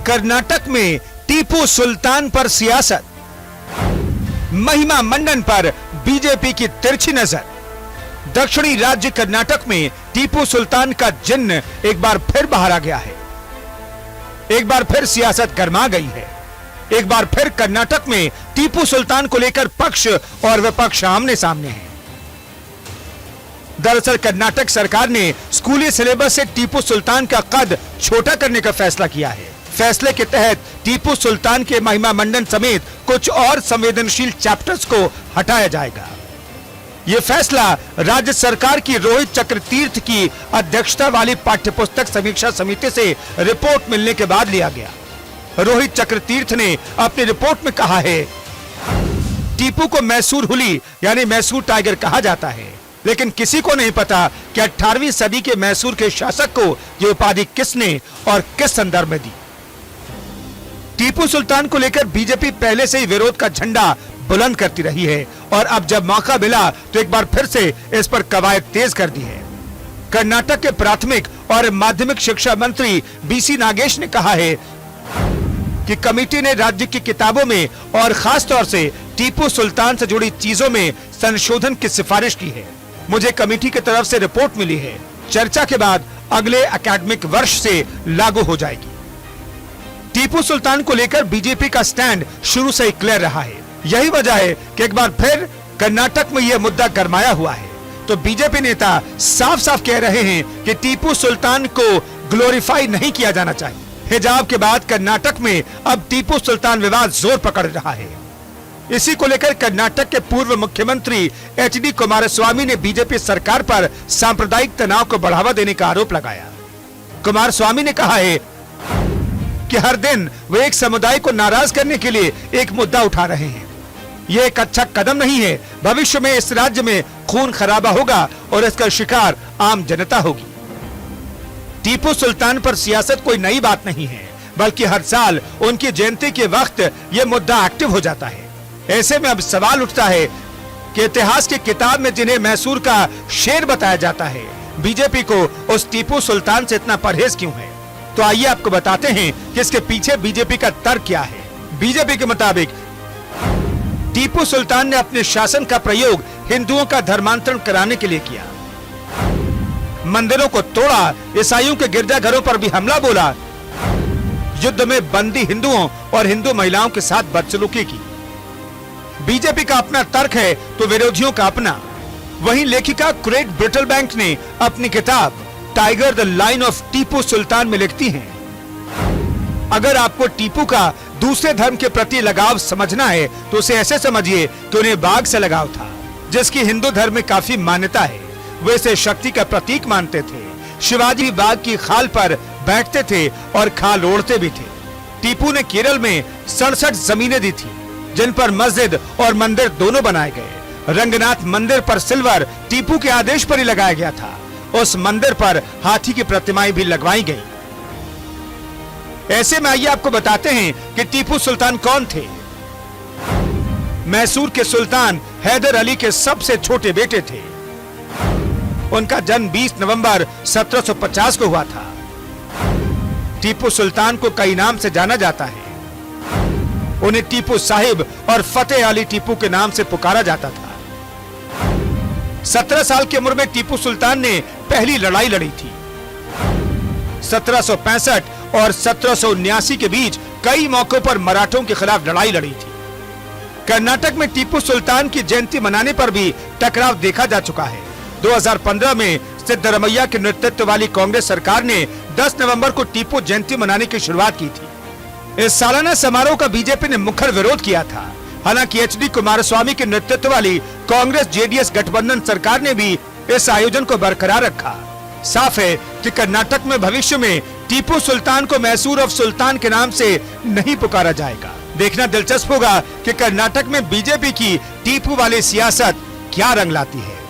कर्नाटक में टीपू सुल्तान पर सियासत, महिमा मंडन पर बीजेपी की तिरछी नजर। दक्षिणी राज्य कर्नाटक में टीपू सुल्तान का जिन्न एक बार फिर बाहर आ गया है। एक बार फिर सियासत गर्मा गई है। एक बार फिर कर्नाटक में टीपू सुल्तान को लेकर पक्ष और विपक्ष आमने सामने हैं। दरअसल कर्नाटक सरकार ने स्कूली सिलेबस से टीपू सुल्तान का कद छोटा करने का फैसला किया है। फैसले के तहत टीपू सुल्तान के महिमा मंडन समेत कुछ और संवेदनशील चैप्टर्स को हटाया जाएगा। यह फैसला राज्य सरकार की रोहित चक्रतीर्थ की अध्यक्षता वाली पाठ्यपुस्तक समीक्षा समिति से रिपोर्ट मिलने के बाद लिया गया। रोहित चक्रतीर्थ ने अपनी रिपोर्ट में कहा है, टीपू को मैसूर हुली यानी मैसूर टाइगर कहा जाता है, लेकिन किसी को नहीं पता कि 18वीं सदी के मैसूर के शासक को यह उपाधि किसने और किस संदर्भ में दी। टीपू सुल्तान को लेकर बीजेपी पहले से ही विरोध का झंडा बुलंद करती रही है और अब जब मौका मिला तो एक बार फिर से इस पर कवायद तेज कर दी है। कर्नाटक के प्राथमिक और माध्यमिक शिक्षा मंत्री बीसी नागेश ने कहा है कि कमेटी ने राज्य की किताबों में और खास तौर से टीपू सुल्तान से जुड़ी चीजों में संशोधन की सिफारिश की है। मुझे कमेटी की तरफ से रिपोर्ट मिली है। चर्चा के बाद अगले एकेडमिक वर्ष से लागू हो जाएगी। टीपू सुल्तान को लेकर बीजेपी का स्टैंड शुरू से ही क्लियर रहा है। यही वजह है कि एक बार फिर कर्नाटक में यह मुद्दा गरमाया हुआ है। तो बीजेपी नेता साफ साफ कह रहे हैं कि टीपू सुल्तान को ग्लोरीफाई नहीं किया जाना चाहिए। हिजाब के बाद कर्नाटक में अब टीपू सुल्तान विवाद जोर पकड़ रहा है। इसी को लेकर कर्नाटक के पूर्व मुख्यमंत्री एचडी कुमारस्वामी ने बीजेपी सरकार पर सांप्रदायिक तनाव को बढ़ावा देने का आरोप लगाया। कुमारस्वामी ने कहा है कि हर दिन वे एक समुदाय को नाराज करने के लिए एक मुद्दा उठा रहे हैं। यह एक अच्छा कदम नहीं है। भविष्य में इस राज्य में खून खराबा होगा और इसका शिकार आम जनता होगी। टीपू सुल्तान पर सियासत कोई नई बात नहीं है, बल्कि हर साल उनकी जयंती के वक्त यह मुद्दा एक्टिव हो जाता है। ऐसे में अब सवाल उठता है कि इतिहास की किताब में जिन्हें मैसूर का शेर बताया जाता है, बीजेपी को उस टीपू सुल्तान से इतना परहेज क्यों है। तो आइए आपको बताते हैं कि इसके पीछे बीजेपी का तर्क क्या है। बीजेपी के मुताबिक टीपू सुल्तान ने अपने शासन का प्रयोग हिंदुओं का धर्मांतरण कराने के लिए किया। मंदिरों को तोड़ा, ईसाइयों के गिरजाघरों पर भी हमला बोला, युद्ध में बंदी हिंदुओं और हिंदू महिलाओं के साथ बदसलूकी की। बीजेपी का अपना तर्क है तो विरोधियों का अपना। वहीं लेखिका क्रेग ब्रिटलबैंक ने अपनी किताब Tiger the life of Tipu Sultan में लिखती हैं, अगर आपको टीपू का दूसरे धर्म के प्रति लगाव समझना है तो उसे ऐसे समझिए कि उन्हें बाघ से लगाव था, जिसकी हिंदू धर्म में काफी मान्यता है। वे इसे शक्ति का प्रतीक मानते थे। शिवाजी बाघ की खाल पर बैठते थे और खाल ओढ़ते भी थे। टीपू ने केरल में 67 जमीनें दी थी, जिन पर मस्जिद और मंदिर दोनों बनाए गए। रंगनाथ मंदिर पर सिल्वर टीपू के आदेश पर ही लगाया गया था। उस मंदिर पर हाथी की प्रतिमाएं भी लगवाई गई। ऐसे में आइए आपको बताते हैं कि टीपू सुल्तान कौन थे। मैसूर के सुल्तान हैदर अली के सबसे छोटे बेटे थे। उनका जन्म 20 नवंबर 1750 को हुआ था। टीपू सुल्तान को कई नाम से जाना जाता है। उन्हें टीपू साहिब और फतेह अली टीपू के नाम से पुकारा जाता था। 17 साल की उम्र में टीपू सुल्तान ने पहली लड़ाई लड़ी थी। 1765 और 1779 के बीच कई मौकों पर मराठों के खिलाफ लड़ाई लड़ी थी। कर्नाटक में टीपू सुल्तान की जयंती मनाने पर भी टकराव देखा जा चुका है। 2015 में सिद्धरमैया के नेतृत्व वाली कांग्रेस सरकार ने 10 नवंबर को टीपू जयंती मनाने की शुरुआत की थी। इस सालाना समारोह का बीजेपी ने मुखर विरोध किया था। हालांकि एचडी कुमारस्वामी के नेतृत्व वाली कांग्रेस जेडीएस गठबंधन सरकार ने भी इस आयोजन को बरकरार रखा। साफ है कि कर्नाटक में भविष्य में टीपू सुल्तान को मैसूर ऑफ सुल्तान के नाम से नहीं पुकारा जाएगा। देखना दिलचस्प होगा कि कर्नाटक में बीजेपी की टीपू वाली सियासत क्या रंग लाती है।